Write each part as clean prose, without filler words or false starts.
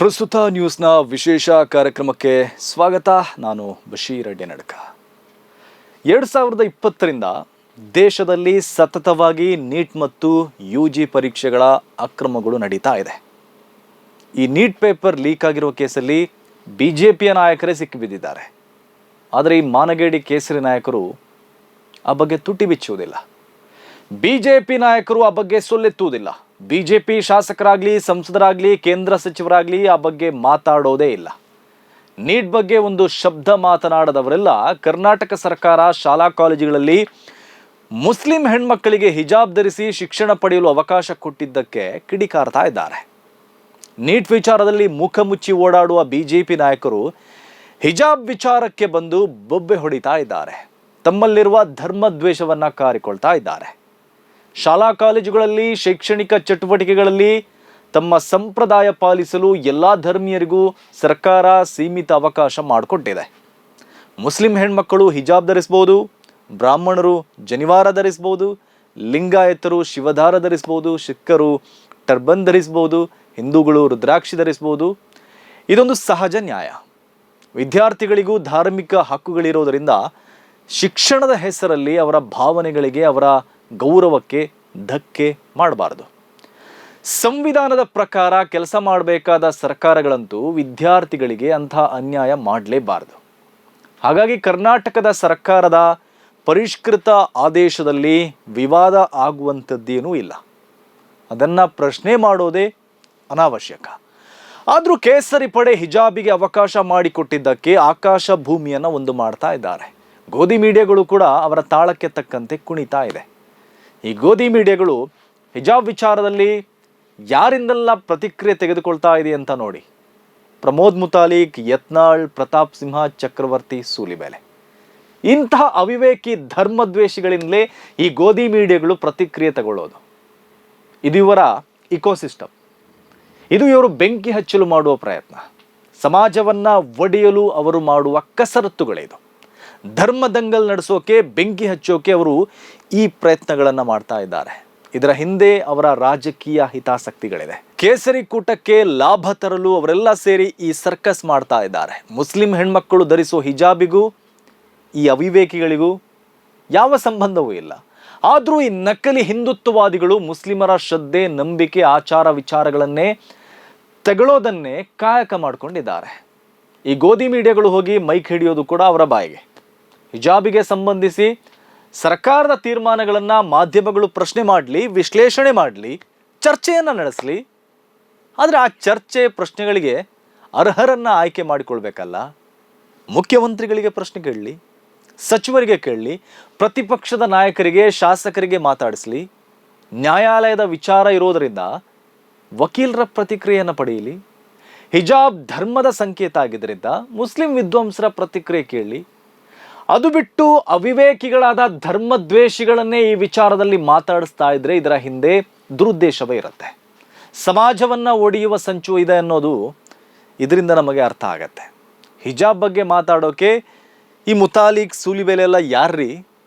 ಪ್ರಸ್ತುತ ನ್ಯೂಸ್ನ ವಿಶೇಷ ಕಾರ್ಯಕ್ರಮಕ್ಕೆ ಸ್ವಾಗತ. ನಾನು ಬಶೀರ್ ಅಡ್ಡಿ ನಡಕ. 2020ರಿಂದ ದೇಶದಲ್ಲಿ ಸತತವಾಗಿ ನೀಟ್ ಮತ್ತು UG ಪರೀಕ್ಷೆಗಳ ಅಕ್ರಮಗಳು ನಡೀತಾ ಇದೆ. ಈ ನೀಟ್ ಪೇಪರ್ ಲೀಕ್ ಆಗಿರುವ ಕೇಸಲ್ಲಿ BJPಯ ನಾಯಕರೇ ಸಿಕ್ಕಿಬಿದ್ದಿದ್ದಾರೆ. ಆದರೆ ಈ ಮಾನಗೇಡಿ ಕೇಸರಿ ನಾಯಕರು ಆ ಬಗ್ಗೆ ತುಟಿ ಬಿಚ್ಚುವುದಿಲ್ಲ. BJP ನಾಯಕರು ಆ ಬಗ್ಗೆ ಸೊಲ್ಲೆತ್ತುವುದಿಲ್ಲ. BJP ಶಾಸಕರಾಗಲಿ, ಸಂಸದರಾಗಲಿ, ಕೇಂದ್ರ ಸಚಿವರಾಗಲಿ ಆ ಬಗ್ಗೆ ಮಾತಾಡೋದೇ ಇಲ್ಲ. ನೀಟ್ ಬಗ್ಗೆ ಒಂದು ಶಬ್ದ ಮಾತನಾಡದವರೆಲ್ಲ ಕರ್ನಾಟಕ ಸರ್ಕಾರ ಶಾಲಾ ಕಾಲೇಜುಗಳಲ್ಲಿ ಮುಸ್ಲಿಂ ಹೆಣ್ಮಕ್ಕಳಿಗೆ ಹಿಜಾಬ್ ಧರಿಸಿ ಶಿಕ್ಷಣ ಪಡೆಯಲು ಅವಕಾಶ ಕೊಟ್ಟಿದ್ದಕ್ಕೆ ಕಿಡಿಕಾರ್ತಾ ಇದ್ದಾರೆ. ನೀಟ್ ವಿಚಾರದಲ್ಲಿ ಮುಖ ಮುಚ್ಚಿ ಓಡಾಡುವ BJP ನಾಯಕರು ಹಿಜಾಬ್ ವಿಚಾರಕ್ಕೆ ಬಂದು ಬೊಬ್ಬೆ ಹೊಡಿತಾ ಇದ್ದಾರೆ. ತಮ್ಮಲ್ಲಿರುವ ಧರ್ಮದ್ವೇಷವನ್ನ ಕಾರಿಕೊಳ್ತಾ ಇದ್ದಾರೆ. ಶಾಲಾ ಕಾಲೇಜುಗಳಲ್ಲಿ ಶೈಕ್ಷಣಿಕ ಚಟುವಟಿಕೆಗಳಲ್ಲಿ ತಮ್ಮ ಸಂಪ್ರದಾಯ ಪಾಲಿಸಲು ಎಲ್ಲ ಧರ್ಮೀಯರಿಗೂ ಸರ್ಕಾರ ಸೀಮಿತ ಅವಕಾಶ ಮಾಡಿಕೊಟ್ಟಿದೆ. ಮುಸ್ಲಿಂ ಹೆಣ್ಮಕ್ಕಳು ಹಿಜಾಬ್ ಧರಿಸ್ಬೋದು, ಬ್ರಾಹ್ಮಣರು ಜನಿವಾರ ಧರಿಸ್ಬೋದು, ಲಿಂಗಾಯತರು ಶಿವಧಾರ ಧರಿಸ್ಬೋದು, ಸಿಖ್ಖರು ಟರ್ಬನ್ ಧರಿಸ್ಬೋದು, ಹಿಂದೂಗಳು ರುದ್ರಾಕ್ಷಿ ಧರಿಸ್ಬೋದು. ಇದೊಂದು ಸಹಜ ನ್ಯಾಯ. ವಿದ್ಯಾರ್ಥಿಗಳಿಗೂ ಧಾರ್ಮಿಕ ಹಕ್ಕುಗಳಿರೋದರಿಂದ ಶಿಕ್ಷಣದ ಹೆಸರಲ್ಲಿ ಅವರ ಭಾವನೆಗಳಿಗೆ, ಅವರ ಗೌರವಕ್ಕೆ ಧಕ್ಕೆ ಮಾಡಬಾರದು. ಸಂವಿಧಾನದ ಪ್ರಕಾರ ಕೆಲಸ ಮಾಡಬೇಕಾದ ಸರ್ಕಾರಗಳಂತೂ ವಿದ್ಯಾರ್ಥಿಗಳಿಗೆ ಅಂತಹ ಅನ್ಯಾಯ ಮಾಡಲೇಬಾರದು. ಹಾಗಾಗಿ ಕರ್ನಾಟಕದ ಸರ್ಕಾರದ ಪರಿಷ್ಕೃತ ಆದೇಶದಲ್ಲಿ ವಿವಾದ ಆಗುವಂಥದ್ದೇನೂ ಇಲ್ಲ. ಅದನ್ನು ಪ್ರಶ್ನೆ ಮಾಡೋದೇ ಅನಾವಶ್ಯಕ. ಆದರೂ ಕೇಸರಿ ಪಡೆ ಹಿಜಾಬಿಗೆ ಅವಕಾಶ ಮಾಡಿಕೊಟ್ಟಿದ್ದಕ್ಕೆ ಆಕಾಶ ಭೂಮಿಯನ್ನು ಒಂದು ಮಾಡ್ತಾ ಇದ್ದಾರೆ. ಗೋಧಿ ಮೀಡಿಯಾಗಳು ಕೂಡ ಅವರ ತಾಳಕ್ಕೆ ತಕ್ಕಂತೆ ಕುಣಿತಾ ಇದೆ. ಈ ಗೋಧಿ ಮೀಡಿಯಾಗಳು ಹಿಜಾಬ್ ವಿಚಾರದಲ್ಲಿ ಯಾರಿಂದೆಲ್ಲ ಪ್ರತಿಕ್ರಿಯೆ ತೆಗೆದುಕೊಳ್ತಾ ಇದೆ ಅಂತ ನೋಡಿ. ಪ್ರಮೋದ್ ಮುತಾಲಿಕ್, ಯತ್ನಾಳ್, ಪ್ರತಾಪ್ ಸಿಂಹ, ಚಕ್ರವರ್ತಿ, ಸೂಲಿಬೆಲೆ ಇಂತಹ ಅವಿವೇಕಿ ಧರ್ಮದ್ವೇಷಿಗಳಿಂದಲೇ ಈ ಗೋಧಿ ಮೀಡಿಯಾಗಳು ಪ್ರತಿಕ್ರಿಯೆ ತಗೊಳ್ಳೋದು. ಇದು ಇವರ ಇಕೋಸಿಸ್ಟಮ್. ಇದು ಇವರು ಬೆಂಕಿ ಹಚ್ಚಲು ಮಾಡುವ ಪ್ರಯತ್ನ. ಸಮಾಜವನ್ನ ಒಡೆಯಲು ಅವರು ಮಾಡುವ ಕಸರತ್ತುಗಳಿದು. ಧರ್ಮ ದಂಗಲ್ ನಡೆಸೋಕೆ, ಬೆಂಕಿ ಹಚ್ಚೋಕೆ ಅವರು ಈ ಪ್ರಯತ್ನಗಳನ್ನು ಮಾಡ್ತಾ ಇದ್ದಾರೆ. ಇದರ ಹಿಂದೆ ಅವರ ರಾಜಕೀಯ ಹಿತಾಸಕ್ತಿಗಳಿದೆ. ಕೇಸರಿ ಕೂಟಕ್ಕೆ ಲಾಭ ತರಲು ಅವರೆಲ್ಲ ಸೇರಿ ಈ ಸರ್ಕಸ್ ಮಾಡ್ತಾ ಇದ್ದಾರೆ. ಮುಸ್ಲಿಂ ಹೆಣ್ಮಕ್ಕಳು ಧರಿಸೋ ಹಿಜಾಬಿಗೂ ಈ ಅವಿವೇಕಿಗಳಿಗೂ ಯಾವ ಸಂಬಂಧವೂ ಇಲ್ಲ. ಆದರೂ ಈ ನಕಲಿ ಹಿಂದುತ್ವವಾದಿಗಳು ಮುಸ್ಲಿಮರ ಶ್ರದ್ಧೆ, ನಂಬಿಕೆ, ಆಚಾರ ವಿಚಾರಗಳನ್ನೇ ತಗೊಳ್ಳೋದನ್ನೇ ಕಾಯಕ ಮಾಡಿಕೊಂಡಿದ್ದಾರೆ. ಈ ಗೋಧಿ ಮೀಡಿಯಾಗಳು ಹೋಗಿ ಮೈಕ್ ಹಿಡಿಯೋದು ಕೂಡ ಅವರ ಬಾಯಿಗೆ. ಹಿಜಾಬಿಗೆ ಸಂಬಂಧಿಸಿ ಸರ್ಕಾರದ ತೀರ್ಮಾನಗಳನ್ನು ಮಾಧ್ಯಮಗಳು ಪ್ರಶ್ನೆ ಮಾಡಲಿ, ವಿಶ್ಲೇಷಣೆ ಮಾಡಲಿ, ಚರ್ಚೆಯನ್ನು ನಡೆಸಲಿ. ಆದರೆ ಆ ಚರ್ಚೆ ಪ್ರಶ್ನೆಗಳಿಗೆ ಅರ್ಹರನ್ನು ಆಯ್ಕೆ ಮಾಡಿಕೊಳ್ಬೇಕಲ್ಲ. ಮುಖ್ಯಮಂತ್ರಿಗಳಿಗೆ ಪ್ರಶ್ನೆ ಕೇಳಲಿ, ಸಚಿವರಿಗೆ ಕೇಳಲಿ, ಪ್ರತಿಪಕ್ಷದ ನಾಯಕರಿಗೆ, ಶಾಸಕರಿಗೆ ಮಾತಾಡಿಸಲಿ. ನ್ಯಾಯಾಲಯದ ವಿಚಾರ ಇರೋದರಿಂದ ವಕೀಲರ ಪ್ರತಿಕ್ರಿಯೆಯನ್ನು ಪಡೆಯಲಿ. ಹಿಜಾಬ್ ಧರ್ಮದ ಸಂಕೇತ ಆಗಿದ್ದರಿಂದ ಮುಸ್ಲಿಂ ವಿದ್ವಾಂಸರ ಪ್ರತಿಕ್ರಿಯೆ ಕೇಳಲಿ. ಅದು ಬಿಟ್ಟು ಅವಿವೇಕಿಗಳಾದ ಧರ್ಮದ್ವೇಷಿಗಳನ್ನೇ ಈ ವಿಚಾರದಲ್ಲಿ ಮಾತಾಡಿಸ್ತಾ ಇದ್ರೆ ಇದರ ಹಿಂದೆ ದುರುದ್ದೇಶವೇ ಇರುತ್ತೆ. ಸಮಾಜವನ್ನು ಒಡೆಯುವ ಸಂಚು ಇದೆ ಅನ್ನೋದು ಇದರಿಂದ ನಮಗೆ ಅರ್ಥ ಆಗತ್ತೆ. ಹಿಜಾಬ್ ಬಗ್ಗೆ ಮಾತಾಡೋಕೆ ಈ ಮುತಾಲಿಕ್, ಸೂಲಿಬೆಲೆ ಎಲ್ಲ ಯಾರ್ರೀ?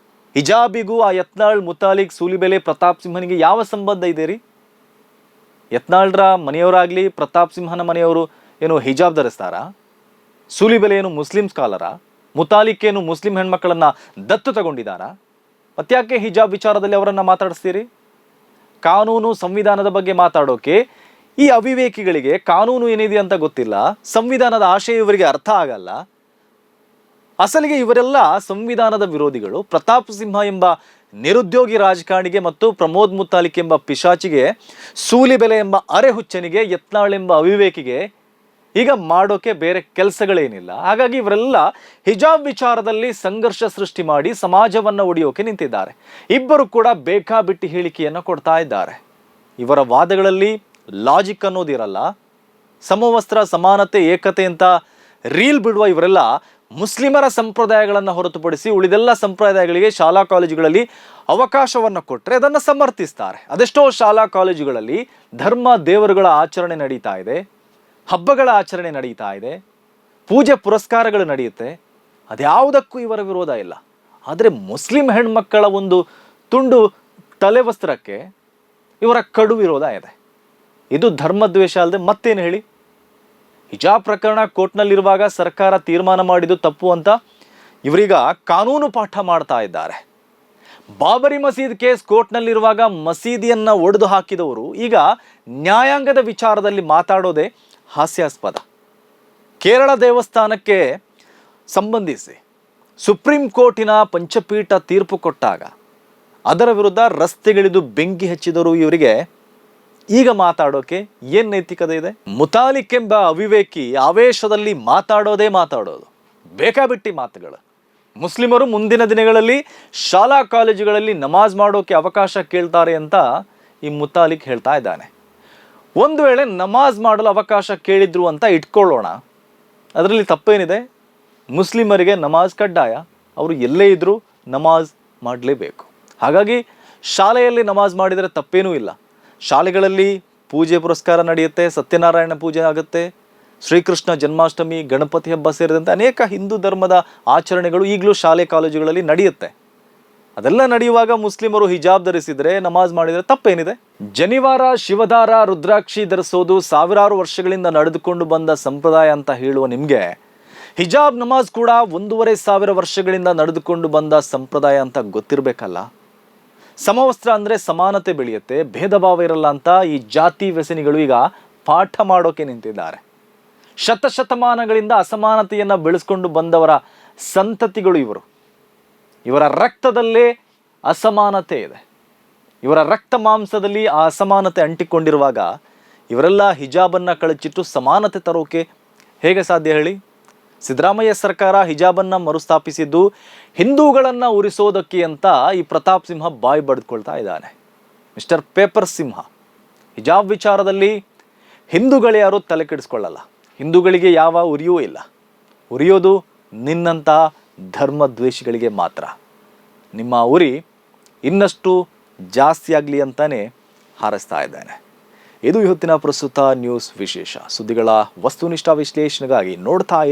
ಹಿಜಾಬಿಗೂ ಆ ಯತ್ನಾಳ್, ಮುತಾಲಿಕ್, ಸೂಲಿಬೆಲೆ, ಪ್ರತಾಪ್ ಸಿಂಹನಿಗೆ ಯಾವ ಸಂಬಂಧ ಇದೆ ರೀ? ಯತ್ನಾಳ್ರ ಮನೆಯವರಾಗಲಿ, ಪ್ರತಾಪ್ ಸಿಂಹನ ಮನೆಯವರು ಏನು ಹಿಜಾಬ್ ಧರಿಸ್ತಾರಾ? ಸೂಲಿಬೆಲೆ ಏನು ಮುಸ್ಲಿಂ ಸ್ಕಾಲರ? ಮುತಾಲಿಕ್ ಏನು ಮುಸ್ಲಿಂ ಹೆಣ್ಮಕ್ಕಳನ್ನ ದತ್ತು ತಗೊಂಡಿದ್ದಾರಾ? ಮತ್ತ್ಯಾಕೆ ಹಿಜಾಬ್ ವಿಚಾರದಲ್ಲಿ ಅವರನ್ನು ಮಾತಾಡಿಸ್ತೀರಿ? ಕಾನೂನು, ಸಂವಿಧಾನದ ಬಗ್ಗೆ ಮಾತಾಡೋಕೆ ಈ ಅವಿವೇಕಿಗಳಿಗೆ ಕಾನೂನು ಏನಿದೆ ಅಂತ ಗೊತ್ತಿಲ್ಲ, ಸಂವಿಧಾನದ ಆಶಯ ಇವರಿಗೆ ಅರ್ಥ ಆಗಲ್ಲ. ಅಸಲಿಗೆ ಇವರೆಲ್ಲ ಸಂವಿಧಾನದ ವಿರೋಧಿಗಳು. ಪ್ರತಾಪ್ ಸಿಂಹ ಎಂಬ ನಿರುದ್ಯೋಗಿ ರಾಜಕಾರಣಿಗೆ ಮತ್ತು ಪ್ರಮೋದ್ ಮುತಾಲಿಕ್ ಎಂಬ ಪಿಶಾಚಿಗೆ, ಸೂಲಿಬೆಲೆ ಎಂಬ ಅರೆಹುಚ್ಚನಿಗೆ, ಯತ್ನಾಳ್ ಎಂಬ ಅವಿವೇಕಿಗೆ ಈಗ ಮಾಡೋಕೆ ಬೇರೆ ಕೆಲಸಗಳೇನಿಲ್ಲ. ಹಾಗಾಗಿ ಇವರೆಲ್ಲ ಹಿಜಾಬ್ ವಿಚಾರದಲ್ಲಿ ಸಂಘರ್ಷ ಸೃಷ್ಟಿ ಮಾಡಿ ಸಮಾಜವನ್ನು ಒಡೆಯೋಕೆ ನಿಂತಿದ್ದಾರೆ. ಇಬ್ಬರು ಕೂಡ ಬೇಕಾಬಿಟ್ಟಿ ಹೇಳಿಕೆಯನ್ನು ಕೊಡ್ತಾ ಇದ್ದಾರೆ. ಇವರ ವಾದಗಳಲ್ಲಿ ಲಾಜಿಕ್ ಅನ್ನೋದಿರಲ್ಲ. ಸಮವಸ್ತ್ರ, ಸಮಾನತೆ, ಏಕತೆ ಅಂತ ರೀಲ್ ಬಿಡುವ ಇವರೆಲ್ಲ ಮುಸ್ಲಿಮರ ಸಂಪ್ರದಾಯಗಳನ್ನು ಹೊರತುಪಡಿಸಿ ಉಳಿದೆಲ್ಲ ಸಂಪ್ರದಾಯಗಳಿಗೆ ಶಾಲಾ ಕಾಲೇಜುಗಳಲ್ಲಿ ಅವಕಾಶವನ್ನು ಕೊಟ್ಟರೆ ಅದನ್ನು ಸಮರ್ಥಿಸ್ತಾರೆ. ಅದೆಷ್ಟೋ ಶಾಲಾ ಕಾಲೇಜುಗಳಲ್ಲಿ ಧರ್ಮ ದೇವರುಗಳ ಆಚರಣೆ ನಡೀತಾ ಇದೆ, ಹಬ್ಬಗಳ ಆಚರಣೆ ನಡೀತಾ ಇದೆ, ಪೂಜೆ ಪುರಸ್ಕಾರಗಳು ನಡೆಯುತ್ತೆ. ಅದ್ಯಾವುದಕ್ಕೂ ಇವರ ವಿರೋಧ ಇಲ್ಲ. ಆದರೆ ಮುಸ್ಲಿಂ ಹೆಣ್ಮಕ್ಕಳ ಒಂದು ತುಂಡು ಹಿಜಾಬ್ ಪ್ರಕರಣ ಕೋರ್ಟ್ನಲ್ಲಿರುವಾಗ ಸರ್ಕಾರ ತೀರ್ಮಾನ ಮಾಡಿದ್ದು ತಪ್ಪು ಅಂತ ಇವರೀಗ ಕಾನೂನು ಪಾಠ ಮಾಡ್ತಾ ಇದ್ದಾರೆ. ಬಾಬರಿ ಮಸೀದ್ ಕೇಸ್ ಕೋರ್ಟ್ನಲ್ಲಿರುವಾಗ ಮಸೀದಿಯನ್ನ ಒಡೆದು ಹಾಕಿದವರು ಈಗ ನ್ಯಾಯಾಂಗದ ವಿಚಾರದಲ್ಲಿ ಮಾತಾಡೋದೇ ಹಾಸ್ಯಾಸ್ಪದ. ಕೇರಳ ದೇವಸ್ಥಾನಕ್ಕೆ ಸಂಬಂಧಿಸಿ ಸುಪ್ರೀಂ ಕೋರ್ಟಿನ ಪಂಚಪೀಠ ತೀರ್ಪು ಕೊಟ್ಟಾಗ ಅದರ ವಿರುದ್ಧ ರಸ್ತೆಗಿಳಿದು ಬೆಂಕಿ ಹಚ್ಚಿದರು ಇವರಿಗೆ ಈಗ ಮಾತಾಡೋಕೆ ಏನ್ ನೈತಿಕತೆ ಇದೆ? ಮುತಾಲಿಕ್ ಎಂಬ ಅವಿವೇಕಿ ಆವೇಶದಲ್ಲಿ ಮಾತಾಡೋದೇ ಮಾತಾಡೋದು, ಬೇಕಾಬಿಟ್ಟಿ ಮಾತುಗಳು. ಮುಸ್ಲಿಮರು ಮುಂದಿನ ದಿನಗಳಲ್ಲಿ ಶಾಲಾ ಕಾಲೇಜುಗಳಲ್ಲಿ ನಮಾಜ್ ಮಾಡೋಕೆ ಅವಕಾಶ ಕೇಳ್ತಾರೆ ಅಂತ ಈ ಮುತಾಲಿಕ್ ಹೇಳ್ತಾ ಇದ್ದಾನೆ. ಒಂದು ವೇಳೆ ನಮಾಜ್ ಮಾಡಲು ಅವಕಾಶ ಕೇಳಿದ್ರು ಅಂತ ಇಟ್ಕೊಳ್ಳೋಣ, ಅದರಲ್ಲಿ ತಪ್ಪೇನಿದೆ? ಮುಸ್ಲಿಮರಿಗೆ ನಮಾಜ್ ಕಡ್ಡಾಯ, ಅವರು ಎಲ್ಲೇ ಇದ್ರೂ ನಮಾಜ್ ಮಾಡಲೇಬೇಕು. ಹಾಗಾಗಿ ಶಾಲೆಯಲ್ಲಿ ನಮಾಜ್ ಮಾಡಿದರೆ ತಪ್ಪೇನೂ ಇಲ್ಲ. ಶಾಲೆಗಳಲ್ಲಿ ಪೂಜೆ ಪುರಸ್ಕಾರ ನಡೆಯುತ್ತೆ, ಸತ್ಯನಾರಾಯಣ ಪೂಜೆ ಆಗುತ್ತೆ, ಶ್ರೀಕೃಷ್ಣ ಜನ್ಮಾಷ್ಟಮಿ, ಗಣಪತಿ ಹಬ್ಬ ಸೇರಿದಂತೆ ಅನೇಕ ಹಿಂದೂ ಧರ್ಮದ ಆಚರಣೆಗಳು ಈಗಲೂ ಶಾಲೆ ಕಾಲೇಜುಗಳಲ್ಲಿ ನಡೆಯುತ್ತೆ. ಅದೆಲ್ಲ ನಡೆಯುವಾಗ ಮುಸ್ಲಿಮರು ಹಿಜಾಬ್ ಧರಿಸಿದರೆ, ನಮಾಜ್ ಮಾಡಿದರೆ ತಪ್ಪೇನಿದೆ? ಜನಿವಾರ, ಶಿವದಾರ, ರುದ್ರಾಕ್ಷಿ ಧರಿಸೋದು ಸಾವಿರಾರು ವರ್ಷಗಳಿಂದ ನಡೆದುಕೊಂಡು ಬಂದ ಸಂಪ್ರದಾಯ ಅಂತ ಹೇಳುವ ನಿಮಗೆ ಹಿಜಾಬ್ ನಮಾಜ್ ಕೂಡ 1,500 ವರ್ಷಗಳಿಂದ ನಡೆದುಕೊಂಡು ಬಂದ ಸಂಪ್ರದಾಯ ಅಂತ ಗೊತ್ತಿರಬೇಕಲ್ಲ. ಸಮವಸ್ತ್ರ ಅಂದರೆ ಸಮಾನತೆ ಬೆಳೆಯುತ್ತೆ, ಭೇದ ಭಾವ ಇರಲ್ಲ ಅಂತ ಈ ಜಾತಿ ವ್ಯಸನಿಗಳು ಈಗ ಪಾಠ ಮಾಡೋಕೆ ನಿಂತಿದ್ದಾರೆ. ಶತಶತಮಾನಗಳಿಂದ ಅಸಮಾನತೆಯನ್ನು ಬೆಳೆಸ್ಕೊಂಡು ಬಂದವರ ಸಂತತಿಗಳು ಇವರು. ಇವರ ರಕ್ತದಲ್ಲೇ ಅಸಮಾನತೆ ಇದೆ, ಇವರ ರಕ್ತ ಮಾಂಸದಲ್ಲಿ ಆ ಅಸಮಾನತೆ ಅಂಟಿಕೊಂಡಿರುವಾಗ ಇವರೆಲ್ಲ ಹಿಜಾಬನ್ನು ಕಳಚಿಟ್ಟು ಸಮಾನತೆ ತರೋಕೆ ಹೇಗೆ ಸಾಧ್ಯ ಹೇಳಿ? ಸಿದ್ದರಾಮಯ್ಯ ಸರ್ಕಾರ ಹಿಜಾಬನ್ನು ಮರುಸ್ಥಾಪಿಸಿದ್ದು ಹಿಂದೂಗಳನ್ನು ಉರಿಸೋದಕ್ಕೆ ಅಂತ ಈ ಪ್ರತಾಪ್ ಸಿಂಹ ಬಾಯಿ ಬಡ್ಕೊಳ್ತಾ ಇದ್ದಾನೆ. ಮಿಸ್ಟರ್ ಪೇಪರ್ ಸಿಂಹ, ಹಿಜಾಬ್ ವಿಚಾರದಲ್ಲಿ ಹಿಂದೂಗಳ್ಯಾರು ತಲೆ ಕೆಡಿಸ್ಕೊಳ್ಳಲ್ಲ, ಹಿಂದೂಗಳಿಗೆ ಯಾವ ಉರಿಯೂ ಇಲ್ಲ. ಉರಿಯೋದು ನಿನ್ನಂಥ ಧರ್ಮದ್ವೇಷಿಗಳಿಗೆ ಮಾತ್ರ. ನಿಮ್ಮ ಉರಿ ಇನ್ನಷ್ಟು ಜಾಸ್ತಿ ಆಗಲಿ ಅಂತಾನೆ ಹಾರೈಸ್ತಾ ಇದ್ದಾನೆ. ಇದು ಇವತ್ತಿನ ಪ್ರಸ್ತುತ ನ್ಯೂಸ್ ವಿಶೇಷ. ಸುದ್ದಿಗಳ ವಸ್ತುನಿಷ್ಠ ವಿಶ್ಲೇಷಣೆಗಾಗಿ ನೋಡ್ತಾ ಇರಿ